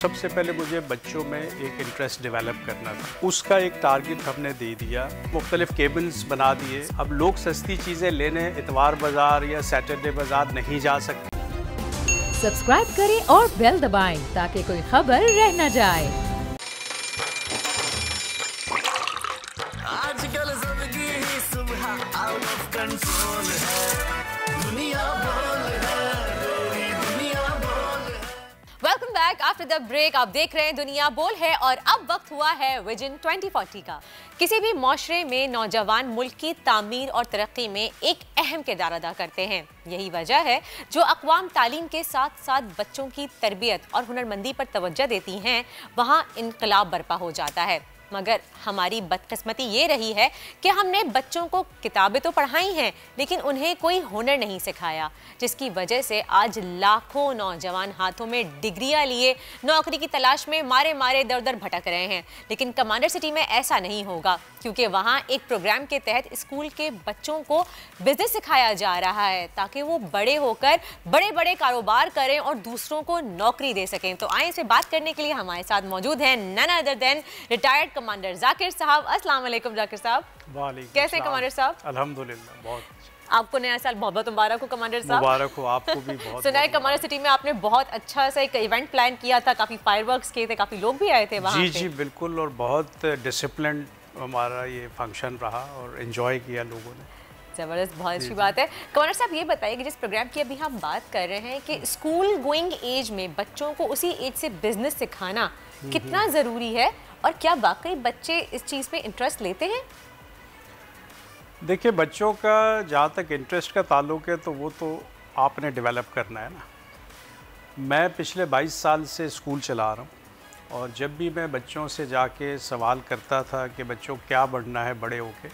सबसे पहले मुझे बच्चों में एक इंटरेस्ट डेवलप करना था। उसका एक टारगेट हमने दे दिया, मुख्तलिफ केबल्स बना दिए। अब लोग सस्ती चीज़ें लेने इतवार बाज़ार या सैटरडे बाज़ार नहीं जा सकते। सब्सक्राइब करें और बेल दबाएं ताकि कोई खबर रह न जाए। आजकल ज़िंदगी ही सुबह आउट ऑफ कंट्रोल है, दुनिया बोल है, पूरी दुनिया बोल है। Welcome back after the break. आप देख रहे हैं दुनिया बोल है और अब वक्त हुआ है विजन 2040 का। किसी भी माशरे में नौजवान मुल्क की तामीर और तरक्की में एक अहम किरदार अदा करते हैं। यही वजह है जो अक़वाम तालीम के साथ साथ बच्चों की तरबियत और हुनरमंदी पर तवज्जो देती हैं, वहाँ इनकलाब बर्पा हो जाता है। मगर हमारी बदकिस्मती ये रही है कि हमने बच्चों को किताबें तो पढ़ाई हैं लेकिन उन्हें कोई हुनर नहीं सिखाया, जिसकी वजह से आज लाखों नौजवान हाथों में डिग्रियां लिए नौकरी की तलाश में मारे मारे दर दर भटक रहे हैं। लेकिन कमांडर सिटी में ऐसा नहीं होगा, क्योंकि वहाँ एक प्रोग्राम के तहत स्कूल के बच्चों को बिजनेस सिखाया जा रहा है ताकि वो बड़े होकर बड़े बड़े कारोबार करें और दूसरों को नौकरी दे सकें। तो आइए इसे बात करने के लिए हमारे साथ मौजूद हैं none other than retired commander Zakir sahab. अस्सलाम वालेकुम जाकिर साहब। वालेकुम कैसे कमांडर साहब? अल्हम्दुलिल्लाह, बहुत आपको नया साल बहुत बहुत मुबारक हो कमांडर साहब। मुबारक हो आपको भी बहुत। सुना है कमांडर सिटी में आपने बहुत अच्छा सा एक इवेंट प्लान किया था, काफी फायरवर्क्स किए थे, काफी लोग भी आए थे वहाँ जी पे। जी बिल्कुल, और बहुत डिसिप्लिन हमारा ये फंक्शन रहा और एंजॉय किया लोगों ने। जबरदस्त, बहुत अच्छी बात है। कमांडर साहब ये बताइए कि जिस प्रोग्राम की अभी हम बात कर रहे हैं कि स्कूल गोइंग एज में बच्चों को उसी एज से बिजनेस सिखाना कितना ज़रूरी है और क्या वाकई बच्चे इस चीज़ में इंटरेस्ट लेते हैं? देखिए, बच्चों का जहाँ तक इंटरेस्ट का ताल्लुक है तो वो तो आपने डेवलप करना है ना। मैं पिछले 22 साल से स्कूल चला रहा हूँ और जब भी मैं बच्चों से जाके सवाल करता था कि बच्चों क्या बनना है बड़े होके,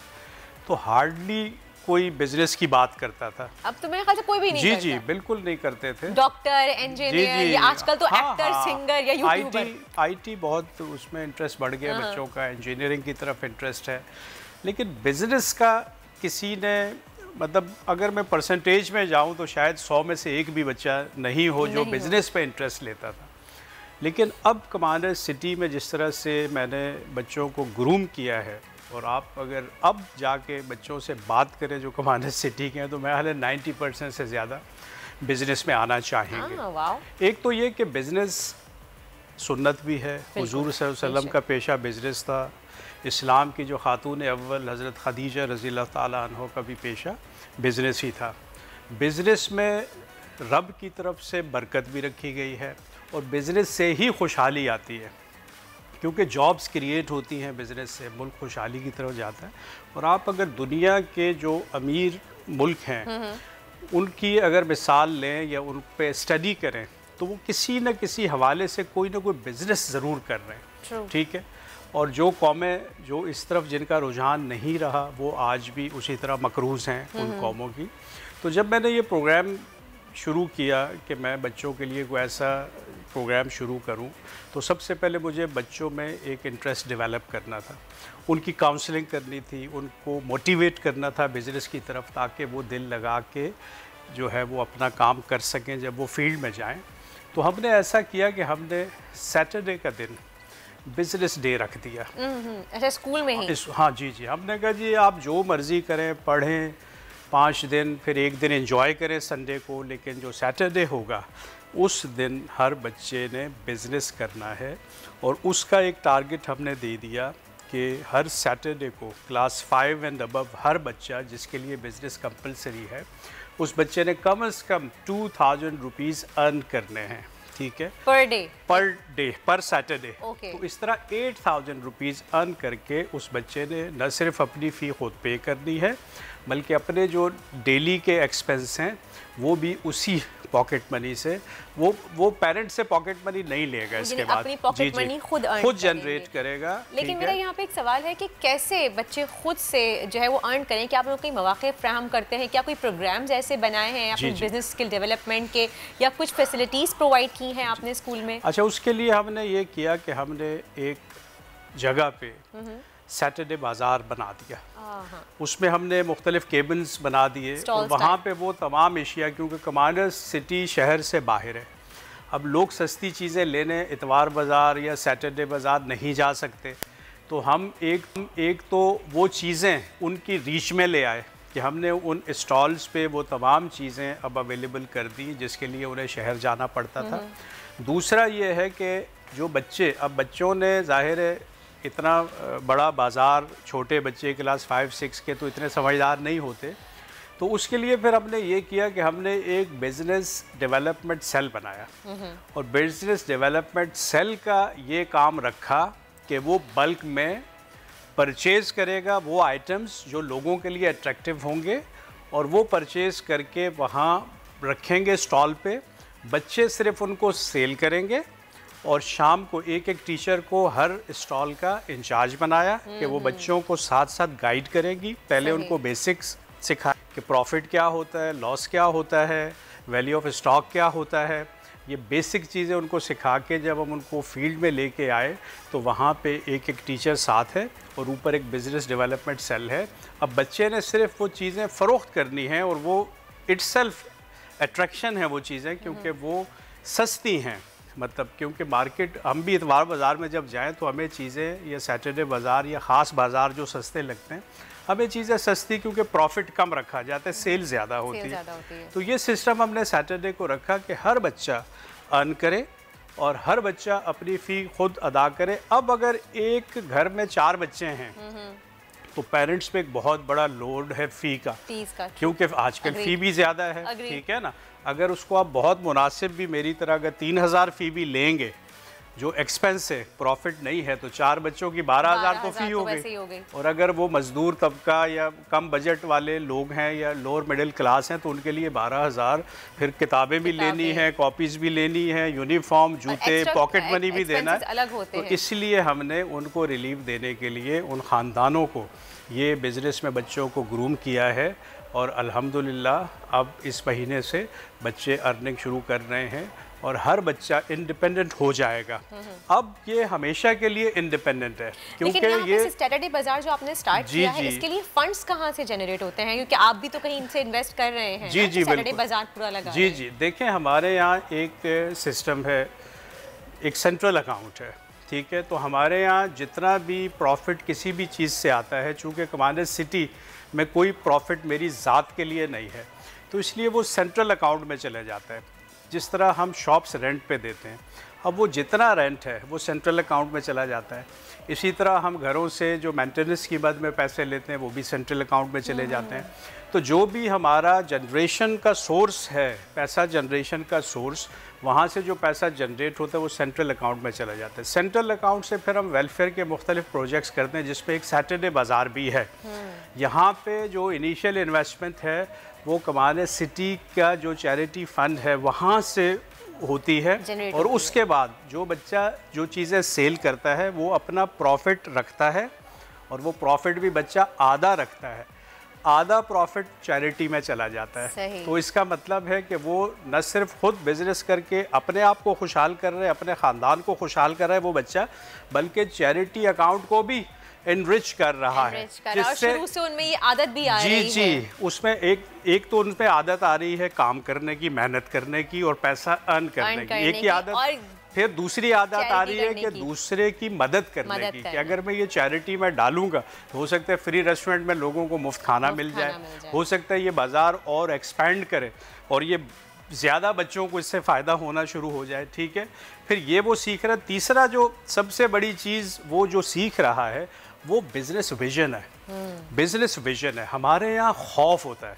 तो हार्डली कोई बिजनेस की बात करता था। अब तो मेरे ख्याल से कोई भी नहीं जी करता। जी बिल्कुल नहीं करते थे। डॉक्टर, इंजीनियर या आजकल तो एक्टर, सिंगर या यूट्यूबर। आईटी बहुत उसमें इंटरेस्ट बढ़ गया बच्चों का, इंजीनियरिंग की तरफ इंटरेस्ट है। लेकिन बिजनेस का किसी ने, मतलब अगर मैं परसेंटेज में जाऊं तो शायद 100 में से एक भी बच्चा नहीं हो जो बिजनेस पे इंटरेस्ट लेता था। लेकिन अब कमांडर सिटी में जिस तरह से मैंने बच्चों को ग्रूम किया है, और आप अगर अब जाके बच्चों से बात करें जो कमांडर सिटी के हैं, तो मैं हाल 90% से ज़्यादा बिज़नेस में आना चाहेंगे। एक तो ये कि बिज़नेस सुन्नत भी है, हुजूर सल्लल्लाहु अलैहि वसल्लम का पेशा बिज़नेस था। इस्लाम की जो खातून अव्वल हज़रत खदीजा रज़ियल्लाहु ताला अन्हा का भी पेशा बिज़नेस ही था। बिज़नेस में रब की तरफ से बरकत भी रखी गई है और बिज़नेस से ही खुशहाली आती है, क्योंकि जॉब्स क्रिएट होती हैं बिज़नेस से, मुल्क खुशहाली की तरफ जाता है। और आप अगर दुनिया के जो अमीर मुल्क हैं उनकी अगर मिसाल लें या उन पे स्टडी करें तो वो किसी न किसी हवाले से कोई ना कोई बिज़नेस ज़रूर कर रहे हैं, ठीक है। और जो कौमें जो इस तरफ जिनका रुझान नहीं रहा वो आज भी उसी तरह मकरूज़ हैं उन कौमों की। तो जब मैंने ये प्रोग्राम शुरू किया कि मैं बच्चों के लिए कोई ऐसा प्रोग्राम शुरू करूं, तो सबसे पहले मुझे बच्चों में एक इंटरेस्ट डेवलप करना था, उनकी काउंसलिंग करनी थी, उनको मोटिवेट करना था बिज़नेस की तरफ, ताकि वो दिल लगा के जो है वो अपना काम कर सकें जब वो फील्ड में जाएं। तो हमने ऐसा किया कि हमने सैटरडे का दिन बिज़नेस डे रख दिया। अच्छा, स्कूल में ही? हाँ जी जी, हमने कहा जी आप जो मर्ज़ी करें, पढ़ें 5 दिन, फिर एक दिन एंजॉय करें संडे को, लेकिन जो सैटरडे होगा उस दिन हर बच्चे ने बिज़नेस करना है। और उसका एक टारगेट हमने दे दिया कि हर सैटरडे को क्लास 5 एंड अबव हर बच्चा जिसके लिए बिज़नेस कंपलसरी है, उस बच्चे ने कम से कम 2000 रुपीज़ अर्न करने हैं, ठीक है, पर डे पर सैटरडे। तो इस तरह 8000 रुपीज़ अर्न करके उस बच्चे ने न सिर्फ अपनी फ़ी खुद पे करनी है, बल्कि अपने जो डेली के एक्सपेंस हैं वो भी उसी पॉकेट मनी से, वो पेरेंट्स से पॉकेट मनी नहीं लेगा, इसके बाद अपनी पॉकेट मनी खुद जनरेट करेगा। लेकिन मेरा यहाँ पे एक सवाल है कि कैसे बच्चे खुद से जो है वो अर्न करें? क्या आप लोग कोई मौके फ्राहम करते हैं? क्या कोई प्रोग्राम्स ऐसे बनाए हैं अपने बिजनेस स्किल डेवलपमेंट के, या कुछ फैसिलिटीज़ प्रोवाइड की हैं आपने स्कूल में? अच्छा, उसके लिए हमने ये किया कि हमने एक जगह पे सैटरडे बाज़ार बना दिया। उसमें हमने मुख्तलिफ केबल्स बना दिए और वहाँ पे वो तमाम एशिया, क्योंकि कमांडर सिटी शहर से बाहर है, अब लोग सस्ती चीज़ें लेने इतवार बाज़ार या सैटरडे बाज़ार नहीं जा सकते, तो हम एक तो वो चीज़ें उनकी रीच में ले आए कि हमने उन स्टॉल्स पे वो तमाम चीज़ें अब अवेलेबल कर दी जिसके लिए उन्हें शहर जाना पड़ता था। दूसरा ये है कि जो बच्चे, अब बच्चों ने ज़ाहिर है इतना बड़ा बाज़ार, छोटे बच्चे क्लास 5-6 के तो इतने समझदार नहीं होते, तो उसके लिए फिर हमने ये किया कि हमने एक बिज़नेस डेवलपमेंट सेल बनाया और बिज़नेस डेवलपमेंट सेल का ये काम रखा कि वो बल्क में परचेज़ करेगा वो आइटम्स जो लोगों के लिए अट्रैक्टिव होंगे और वो परचेज़ करके वहाँ रखेंगे स्टॉल पे। बच्चे सिर्फ उनको सेल करेंगे और शाम को एक एक टीचर को हर स्टॉल का इंचार्ज बनाया कि वो बच्चों को साथ साथ गाइड करेंगी। पहले उनको बेसिक्स सिखा कि प्रॉफिट क्या होता है, लॉस क्या होता है, वैल्यू ऑफ स्टॉक क्या होता है, ये बेसिक चीज़ें उनको सिखा के जब हम उनको फील्ड में लेके आए तो वहाँ पे एक एक टीचर साथ है और ऊपर एक बिज़नेस डेवलपमेंट सेल है। अब बच्चे ने सिर्फ वो चीज़ें फ़रोख्त करनी हैं और वो इट्सेल्फ अट्रैक्शन है वो चीज़ें, क्योंकि वो सस्ती हैं। मतलब क्योंकि मार्केट, हम भी इतवार बाज़ार में जब जाएं तो हमें चीज़ें, या सैटरडे बाज़ार या ख़ास बाज़ार जो सस्ते लगते हैं, हमें चीज़ें सस्ती क्योंकि प्रॉफिट कम रखा जाता है, सेल ज़्यादा होती है। तो ये सिस्टम हमने सैटरडे को रखा कि हर बच्चा अर्न करे और हर बच्चा अपनी फ़ी खुद अदा करे। अब अगर एक घर में 4 बच्चे हैं तो पेरेंट्स पे एक बहुत बड़ा लोड है फ़ी का, क्योंकि आजकल फ़ी भी ज़्यादा है, ठीक है ना। अगर उसको आप बहुत मुनासिब भी, मेरी तरह अगर 3000 फ़ी भी लेंगे जो एक्सपेंस है, प्रॉफिट नहीं है, तो 4 बच्चों की 12,000 तो फ़ी हो गई। और अगर वो मज़दूर तबका या कम बजट वाले लोग हैं या लोअर मिडिल क्लास हैं तो उनके लिए 12,000, फिर किताबें भी लेनी हैं, कॉपीज़ भी लेनी है, यूनिफॉर्म, जूते, पॉकेट मनी भी देना है। तो इसलिए हमने उनको रिलीफ देने के लिए उन ख़ानदानों को ये बिज़नेस में बच्चों को ग्रूम किया है और अल्हम्दुलिल्लाह अब इस महीने से बच्चे अर्निंग शुरू कर रहे हैं और हर बच्चा इंडिपेंडेंट हो जाएगा। अब ये हमेशा के लिए इंडिपेंडेंट है, क्योंकि ये सैटरडे बाजार जो आपने स्टार्ट किया है, इसके लिए फंड्स कहाँ से जनरेट होते हैं? क्योंकि आप भी तो कहीं से इन्वेस्ट कर रहे हैं। जी जी, सैटरडे बाजार पूरा लगा। जी जी, देखें हमारे यहाँ एक सिस्टम है, एक सेंट्रल अकाउंट है, ठीक है। तो हमारे यहाँ जितना भी प्रॉफिट किसी भी चीज़ से आता है, चूँकि कमांडर सिटी में कोई प्रॉफिट मेरी ज़ात के लिए नहीं है, तो इसलिए वो सेंट्रल अकाउंट में चले जाता है। जिस तरह हम शॉप्स रेंट पे देते हैं, अब वो जितना रेंट है वो सेंट्रल अकाउंट में चला जाता है। इसी तरह हम घरों से जो मेंटेनेंस की मद में पैसे लेते हैं वो भी सेंट्रल अकाउंट में चले जाते हैं। तो जो भी हमारा जनरेशन का सोर्स है, पैसा जनरेशन का सोर्स, वहाँ से जो पैसा जनरेट होता है वो सेंट्रल अकाउंट में चला जाता है। सेंट्रल अकाउंट से फिर हम वेलफेयर के मुख्तलिफ प्रोजेक्ट्स करते हैं, जिसपे एक सैटरडे बाज़ार भी है। यहाँ पे जो इनिशियल इन्वेस्टमेंट है वो कमाने सिटी का जो चैरिटी फ़ंड है वहाँ से होती है, और उसके बाद जो बच्चा जो चीज़ें सेल करता है वो अपना प्रॉफिट रखता है, और वो प्रॉफिट भी बच्चा आधा रखता है, आधा प्रॉफिट चैरिटी में चला जाता है। तो इसका मतलब है कि वो न सिर्फ खुद बिजनेस करके अपने आप को खुशहाल कर रहे हैं, अपने ख़ानदान को खुशहाल कर रहा है वो बच्चा, बल्कि चैरिटी अकाउंट को भी एनरिच कर रहा है, जिससे शुरू से उनमें ये आदत भी आ रही है। जी, उसमें एक तो उनपे आदत आ रही है काम करने की, मेहनत करने की और पैसा अर्न करने की, एक ही आदत। फिर दूसरी आदत आ रही है कि दूसरे की मदद करने की, कि अगर मैं ये चैरिटी में डालूंगा तो हो सकता है फ्री रेस्टोरेंट में लोगों को मुफ्त खाना मिल जाए, हो सकता है ये बाज़ार और एक्सपेंड करे और ये ज़्यादा बच्चों को इससे फ़ायदा होना शुरू हो जाए, ठीक है। फिर ये वो सीख रहा है। तीसरा जो सबसे बड़ी चीज़ वो जो सीख रहा है वो बिज़नेस विजन है। बिज़नेस विजन है। हमारे यहाँ खौफ होता है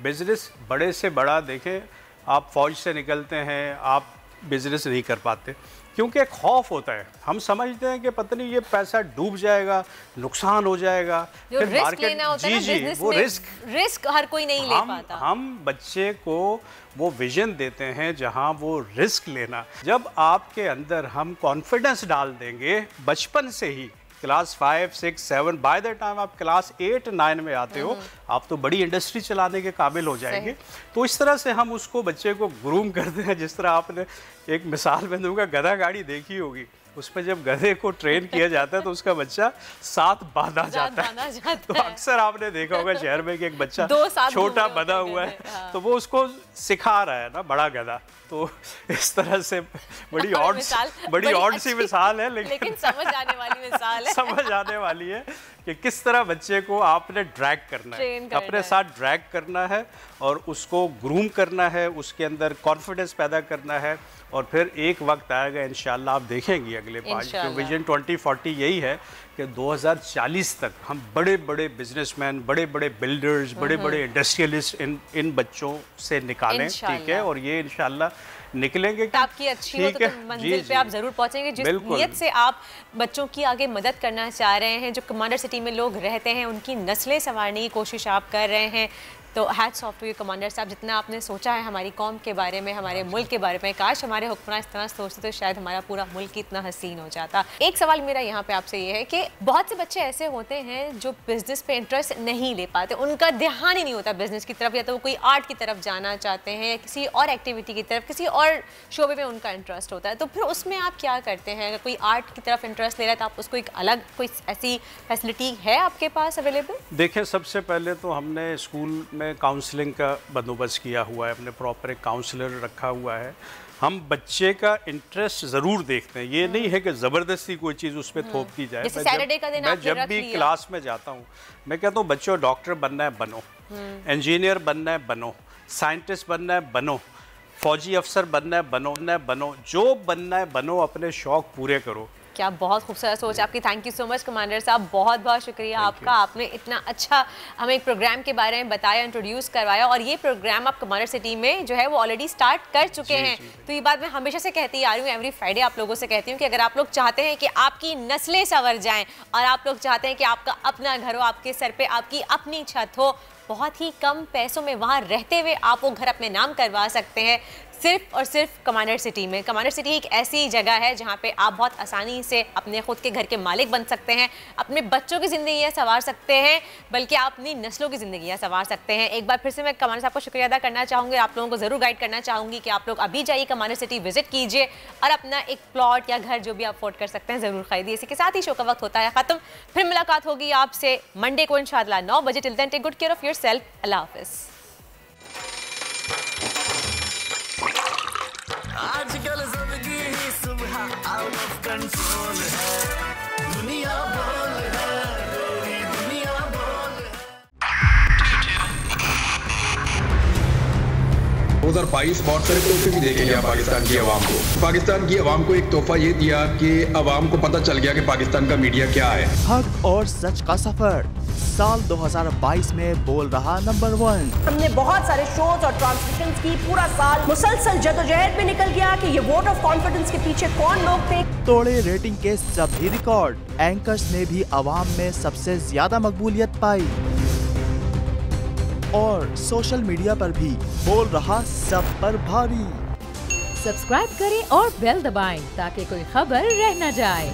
बिज़नेस बड़े से बड़ा, देखें आप फ़ौज से निकलते हैं, आप बिज़नेस नहीं कर पाते क्योंकि एक खौफ होता है। हम समझते हैं कि पता नहीं ये पैसा डूब जाएगा, नुकसान हो जाएगा, फिर मार्केट, जी वो रिस्क हर कोई नहीं ले पाता। हम बच्चे को वो विजन देते हैं जहां वो रिस्क लेना, जब आपके अंदर हम कॉन्फिडेंस डाल देंगे बचपन से ही, क्लास 5, 6, 7, बाय द टाइम आप क्लास 8, 9 में आते हो, आप तो बड़ी इंडस्ट्री चलाने के काबिल हो जाएंगे। तो इस तरह से हम उसको बच्चे को ग्रूम करते हैं। जिस तरह आपने एक मिसाल में दूंगा, गधा गाड़ी देखी होगी, उसमें जब गधे को ट्रेन किया जाता है तो उसका बच्चा साथ बांधा जाता है। तो अक्सर आपने देखा होगा शहर में कि एक बच्चा छोटा बंधा हुआ है, तो वो उसको सिखा रहा है ना बड़ा गधा। तो इस तरह से बड़ी ऑड सी मिसाल है, लेकिन समझ आने वाली मिसाल है। समझ आने वाली है कि किस तरह बच्चे को आपने ड्रैग करना है, अपने साथ ड्रैग करना है और उसको ग्रूम करना है, उसके अंदर कॉन्फिडेंस पैदा करना है। और फिर एक वक्त आएगा इंशाल्लाह, आप देखेंगे अगले 5 जो विजन 2040 यही है कि 2040 तक हम बड़े बड़े बिजनेसमैन, बड़े बड़े बिल्डर्स, बड़े बड़े इंडस्ट्रियलिस्ट इन बच्चों से निकालें। ठीक है, और ये इंशाल्लाह निकलेंगे। आपकी अच्छी हो तो मंजिल पे आप जरूर पहुंचेंगे। जिस नीयत से आप बच्चों की आगे मदद करना चाह रहे हैं, जो कमांडर सिटी में लोग रहते हैं उनकी नस्लें संवारने की कोशिश आप कर रहे हैं, तो hats off to you commander sahab. जितना आपने सोचा है हमारी कौम के बारे में, हमारे मुल्क के बारे में, काश हमारे हुक्मरान इस तरह सोचते तो शायद हमारा पूरा मुल्क ही इतना हसीन हो जाता। एक सवाल मेरा यहाँ पे आपसे ये है कि बहुत से बच्चे ऐसे होते हैं जो बिजनेस पे इंटरेस्ट नहीं ले पाते, उनका ध्यान ही नहीं होता बिजनेस की तरफ, या तो वो कोई आर्ट की तरफ जाना चाहते हैं या किसी और एक्टिविटी की तरफ, किसी और शोबे में उनका इंटरेस्ट होता है। तो फिर उसमें आप क्या करते हैं? अगर कोई आर्ट की तरफ इंटरेस्ट ले रहा है तो आप उसको एक अलग कोई ऐसी फैसिलिटी है आपके पास अवेलेबल? देखिए, सबसे पहले तो हमने स्कूल में काउंसलिंग का बंदोबस्त किया हुआ है, हमने प्रॉपर एक काउंसलर रखा हुआ है। हम बच्चे का इंटरेस्ट ज़रूर देखते हैं, ये नहीं है कि ज़बरदस्ती कोई चीज़ उस पर थोप दी जाए। मैं जब भी क्लास में जाता हूँ मैं कहता हूँ बच्चों, डॉक्टर बनना है बनो, इंजीनियर बनना है बनो, साइंटिस्ट बनना है बनो, फौजी अफसर बनना है बनो, जो बनना है बनो, अपने शौक पूरे करो। क्या बहुत खूबसूरत सोच आपकी। Thank you so much commander साहब, बहुत बहुत शुक्रिया आपका। आपने इतना अच्छा हमें एक प्रोग्राम के बारे में बताया, इंट्रोड्यूस करवाया, और ये प्रोग्राम आप कमांडर सिटी में जो है वो ऑलरेडी स्टार्ट कर चुके हैं। तो ये बात मैं हमेशा से कहती आ रही हूँ, एवरी फ्राइडे आप लोगों से कहती हूँ कि अगर आप लोग चाहते हैं कि आपकी नस्लें संवर जाएं और आप लोग चाहते हैं कि आपका अपना घर हो, आपके सर पे आपकी अपनी छत हो, बहुत ही कम पैसों में वहाँ रहते हुए आप वो घर अपने नाम करवा सकते हैं, सिर्फ और सिर्फ कमांडर सिटी में। कमांडर सिटी एक ऐसी जगह है जहाँ पे आप बहुत आसानी से अपने खुद के घर के मालिक बन सकते हैं, अपने बच्चों की ज़िंदगियाँ संवार सकते हैं, बल्कि आप अपनी नस्लों की ज़िंदगियाँ संवार सकते हैं। एक बार फिर से मैं कमांडर साहब को शुक्रिया अदा करना चाहूँगी। आप लोगों को ज़रूर गाइड करना चाहूँगी कि आप लोग अभी जाइए कमांडर सिटी विजिट कीजिए और अपना एक प्लॉट या घर जो भी आप अफोर्ड कर सकते हैं ज़रूर खरीदिए। इसी के साथ ही शो का वक्त होता है ख़त्म। फिर मुलाकात होगी आपसे मंडे को इंशाअल्लाह 9 बजे। Till then take good care of yourself. अल्लाह हाफ़िज़। आजकल जिंदगी ही सुबह आउट ऑफ कंट्रोल है, दुनिया बोल है, पूरी दुनिया बोल है। 2022 बहुत सारे तोहफे भी देके गया पाकिस्तान की आवाम को। पाकिस्तान की आवाम को एक तोहफा ये दिया कि आवाम को पता चल गया कि पाकिस्तान का मीडिया क्या है। हक और सच का सफर साल 2022 में बोल रहा नंबर 1। हमने बहुत सारे शोज और ट्रांसमिशंस की, पूरा साल मुसलसल जदोजहद में निकल गया कि ये वोट ऑफ कॉन्फिडेंस के पीछे कौन लोग थे। तोड़े रेटिंग के सभी रिकॉर्ड। एंकर्स ने भी आवाम में सबसे ज्यादा मकबूलियत पाई और सोशल मीडिया पर भी बोल रहा सब पर भारी। सब्सक्राइब करें और बेल दबाएं ताकि कोई खबर रह न जाए।